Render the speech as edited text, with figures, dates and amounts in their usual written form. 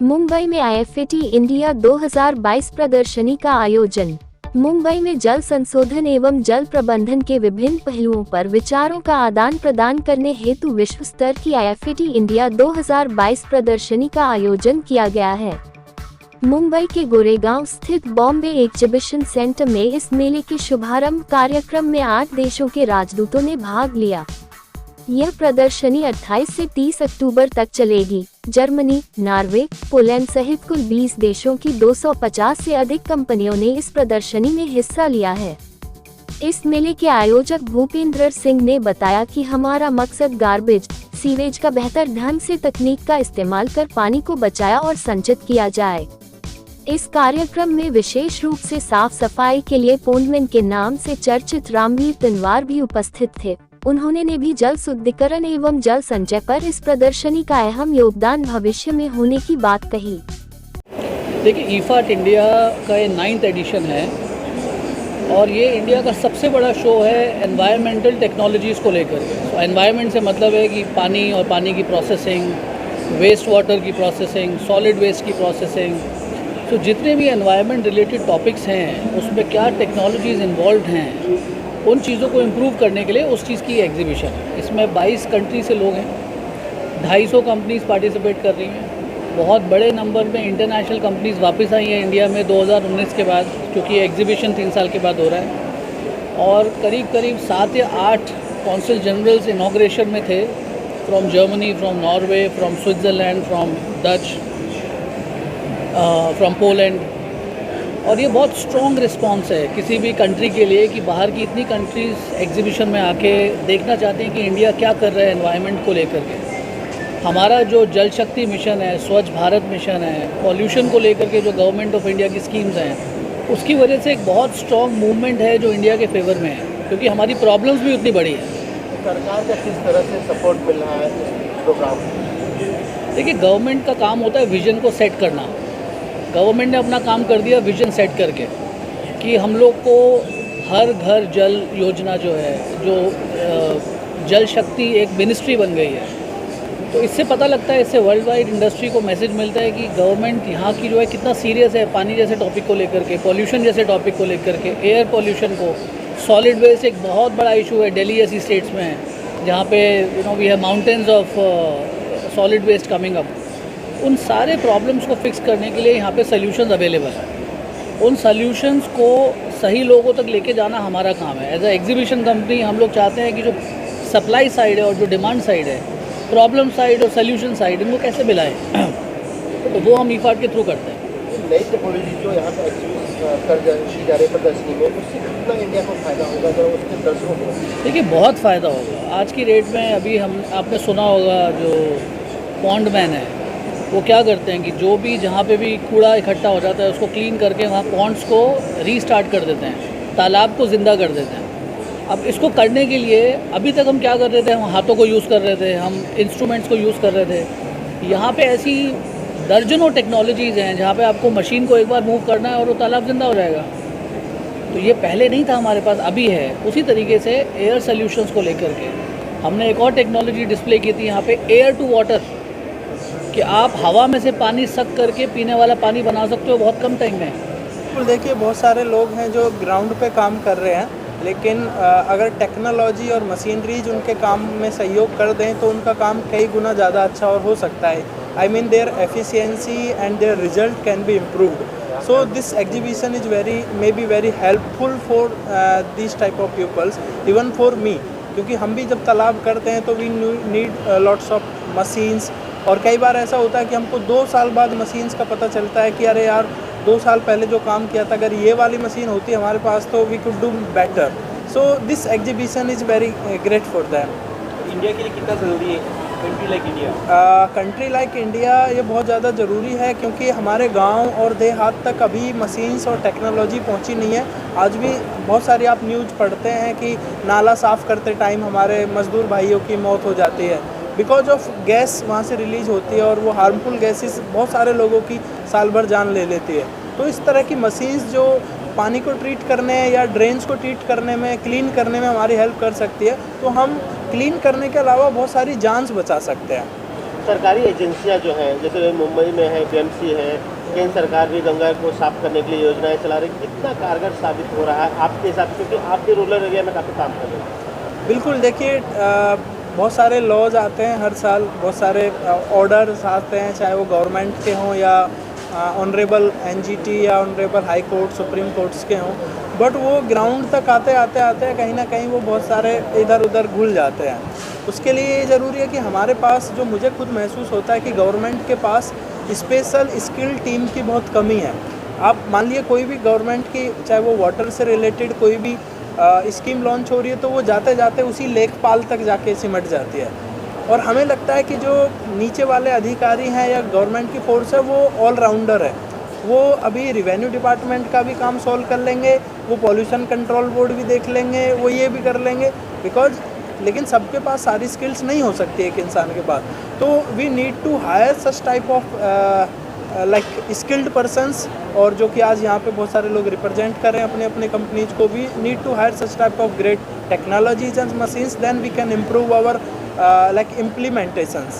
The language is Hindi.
मुंबई में IFAT इंडिया 2022 प्रदर्शनी का आयोजन। मुंबई में जल संशोधन एवं जल प्रबंधन के विभिन्न पहलुओं पर विचारों का आदान प्रदान करने हेतु विश्व स्तर की IFAT इंडिया 2022 प्रदर्शनी का आयोजन किया गया है। मुंबई के गोरेगांव स्थित बॉम्बे एग्जीबिशन सेंटर में इस मेले के शुभारंभ कार्यक्रम में 8 देशों के राजदूतों ने भाग लिया। यह प्रदर्शनी 28 से 30 अक्टूबर तक चलेगी। जर्मनी, नॉर्वे, पोलैंड सहित कुल 20 देशों की 250 से अधिक कंपनियों ने इस प्रदर्शनी में हिस्सा लिया है। इस मेले के आयोजक भूपेंद्र सिंह ने बताया कि हमारा मकसद गार्बेज, सीवेज का बेहतर ढंग से तकनीक का इस्तेमाल कर पानी को बचाया और संचित किया जाए। इस कार्यक्रम में विशेष रूप से साफ सफाई के लिए पोंडमैन के नाम से चर्चित रामवीर तनवार भी उपस्थित थे। उन्होंने भी जल शुद्धिकरण एवं जल संचय पर इस प्रदर्शनी का अहम योगदान भविष्य में होने की बात कही। देखिए, IFAT इंडिया का ये 9th एडिशन है और ये इंडिया का सबसे बड़ा शो है एनवायरमेंटल टेक्नोलॉजीज़ को लेकर। तो एनवायरमेंट से मतलब है कि पानी और पानी की प्रोसेसिंग, वेस्ट वाटर की प्रोसेसिंग, सॉलिड वेस्ट की प्रोसेसिंग। तो जितने भी एनवायरमेंट रिलेटेड टॉपिक्स हैं उसमें क्या टेक्नोलॉजीज़ इन्वॉल्व हैं, उन चीज़ों को इम्प्रूव करने के लिए उस चीज़ की एग्जीबिशन है। इसमें 22 कंट्री से लोग हैं, 250 कंपनीज पार्टिसिपेट कर रही हैं। बहुत बड़े नंबर में इंटरनेशनल कंपनीज वापस आई हैं इंडिया में 2019 के बाद, क्योंकि एग्जीबिशन 3 साल के बाद हो रहा है। और करीब करीब 7 या 8 कौंसिल जनरल्स इनॉग्रेशन में थे, from Germany, from Norway, from Switzerland, from Dutch, from Poland. और ये बहुत स्ट्रॉन्ग रिस्पांस है किसी भी कंट्री के लिए कि बाहर की इतनी कंट्रीज़ एग्जीबिशन में आके देखना चाहते हैं कि इंडिया क्या कर रहा है एनवायरनमेंट को लेकर के। हमारा जो जल शक्ति मिशन है, स्वच्छ भारत मिशन है, पॉल्यूशन को लेकर के जो गवर्नमेंट ऑफ इंडिया की स्कीम्स हैं, उसकी वजह से एक बहुत स्ट्रॉन्ग मूवमेंट है जो इंडिया के फेवर में है, क्योंकि हमारी प्रॉब्लम्स भी उतनी बड़ी है। सरकार का किस तरह से सपोर्ट मिल रहा है इस प्रोग्राम में? देखिए, गवर्नमेंट का काम होता है विजन को सेट करना। गवर्नमेंट ने अपना काम कर दिया विजन सेट करके कि हम लोग को हर घर जल योजना जो है, जो जल शक्ति एक मिनिस्ट्री बन गई है। तो इससे पता लगता है, इससे वर्ल्ड वाइड इंडस्ट्री को मैसेज मिलता है कि गवर्नमेंट यहाँ की जो है कितना सीरियस है पानी जैसे टॉपिक को लेकर के, पॉल्यूशन जैसे टॉपिक को लेकर के, एयर पॉल्यूशन को। सॉलिड वेस्ट एक बहुत बड़ा इशू है दिल्ली जैसी स्टेट्स में है, जहाँ पे we have mountains of solid waste coming up. उन सारे प्रॉब्लम्स को फिक्स करने के लिए यहाँ पे सॉल्यूशंस अवेलेबल हैं। उन सॉल्यूशंस को सही लोगों तक लेके जाना हमारा काम है। एज अ एग्जीबिशन कंपनी हम लोग चाहते हैं कि जो सप्लाई साइड है और जो डिमांड साइड है, प्रॉब्लम साइड और सॉल्यूशन साइड, इनको कैसे मिलाएं तो वो हम IFAT के थ्रू करते हैं। नई टेक्नोलॉजी जो यहाँ पर की जा रही प्रदर्शनी में, उससे कितना इंडिया को फ़ायदा होगा अगर उसके दर्शकों को? देखिए, बहुत फ़ायदा होगा। आज की डेट में अभी आपने सुना होगा जो पॉन्डमैन है, वो क्या करते हैं कि जो भी जहाँ पे भी कूड़ा इकट्ठा हो जाता है उसको क्लीन करके वहाँ पॉन्ड्स को रीस्टार्ट कर देते हैं, तालाब को ज़िंदा कर देते हैं। अब इसको करने के लिए अभी तक हम क्या कर रहे थे, हम हाथों को यूज़ कर रहे थे, हम इंस्ट्रूमेंट्स को यूज़ कर रहे थे। यहाँ पे ऐसी दर्जनों टेक्नोलॉजीज़ हैं जहाँ पे आपको मशीन को एक बार मूव करना है और वो तालाब ज़िंदा हो जाएगा। तो ये पहले नहीं था हमारे पास, अभी है। उसी तरीके से एयर सोल्यूशंस को लेकर के हमने एक और टेक्नोलॉजी डिस्प्ले की थी यहाँ पे, एयर टू वाटर, कि आप हवा में से पानी सक करके पीने वाला पानी बना सकते हो बहुत कम टाइम में। बिल्कुल। देखिए, बहुत सारे लोग हैं जो ग्राउंड पे काम कर रहे हैं, लेकिन अगर टेक्नोलॉजी और मशीनरीज उनके काम में सहयोग कर दें तो उनका काम कई गुना ज़्यादा अच्छा और हो सकता है। I mean their efficiency and their result can be improved. So this exhibition is maybe very helpful for this type of peoples, even for me, क्योंकि हम भी जब तालाब करते हैं तो we need lots of machines. और कई बार ऐसा होता है कि हमको 2 साल बाद मशीन्स का पता चलता है कि अरे यार, 2 साल पहले जो काम किया था, अगर ये वाली मशीन होती हमारे पास तो we could do better. So this exhibition is very great for them. India के लिए कितना ज़रूरी है country like India? Country like India ये बहुत ज़्यादा ज़रूरी है, क्योंकि हमारे गांव और देहात तक अभी मशीन्स और टेक्नोलॉजी पहुंची नहीं है। आज भी बहुत सारी आप न्यूज़ पढ़ते हैं कि नाला साफ़ करते टाइम हमारे मज़दूर भाइयों की मौत हो जाती है बिकॉज ऑफ गैस वहाँ से रिलीज होती है, और वो हार्मफुल गैसेस बहुत सारे लोगों की साल भर जान ले लेती है। तो इस तरह की मशीन्स जो पानी को ट्रीट करने या ड्रेन्स को ट्रीट करने में, क्लीन करने में हमारी हेल्प कर सकती है, तो हम क्लीन करने के अलावा बहुत सारी जान्स बचा सकते हैं। सरकारी एजेंसियां जो हैं, जैसे मुंबई में है बीएमसी है, केंद्र सरकार भी गंगा को साफ करने के लिए योजनाएं चला रही है, कितना कारगर साबित हो रहा है आपके हिसाब से, क्योंकि आप भी रूरल एरिया में काफ़ी काम कर रहे हैं? बिल्कुल, देखिए बहुत सारे लॉज आते हैं हर साल, बहुत सारे ऑर्डर्स आते हैं, चाहे वो गवर्नमेंट के हों या ऑनरेबल एनजीटी या honourable high court supreme courts के हों, बट वो ग्राउंड तक आते आते कहीं ना कहीं वो बहुत सारे इधर उधर घुल जाते हैं। उसके लिए ये ज़रूरी है कि हमारे पास, जो मुझे खुद महसूस होता है कि गवर्नमेंट के पास स्पेशल स्किल टीम की बहुत कमी है। आप मान लिए कोई भी गवर्नमेंट की, चाहे वो वाटर से रिलेटेड कोई भी स्कीम लॉन्च हो रही है, तो वो जाते जाते उसी लेखपाल तक जाके सिमट जाती है। और हमें लगता है कि जो नीचे वाले अधिकारी हैं या गवर्नमेंट की फोर्स है, वो ऑलराउंडर है। वो अभी रिवेन्यू डिपार्टमेंट का भी काम सॉल्व कर लेंगे, वो पॉल्यूशन कंट्रोल बोर्ड भी देख लेंगे, वो ये भी कर लेंगे, लेकिन सबके पास सारी स्किल्स नहीं हो सकती एक इंसान के पास। तो we need to hire such type of like skilled persons, और जो कि आज यहाँ पे बहुत सारे लोग रिप्रेजेंट कर रहे हैं अपने अपने कंपनीज को, भी need to hire such type of great technologies and machines, then we can improve our like implementations.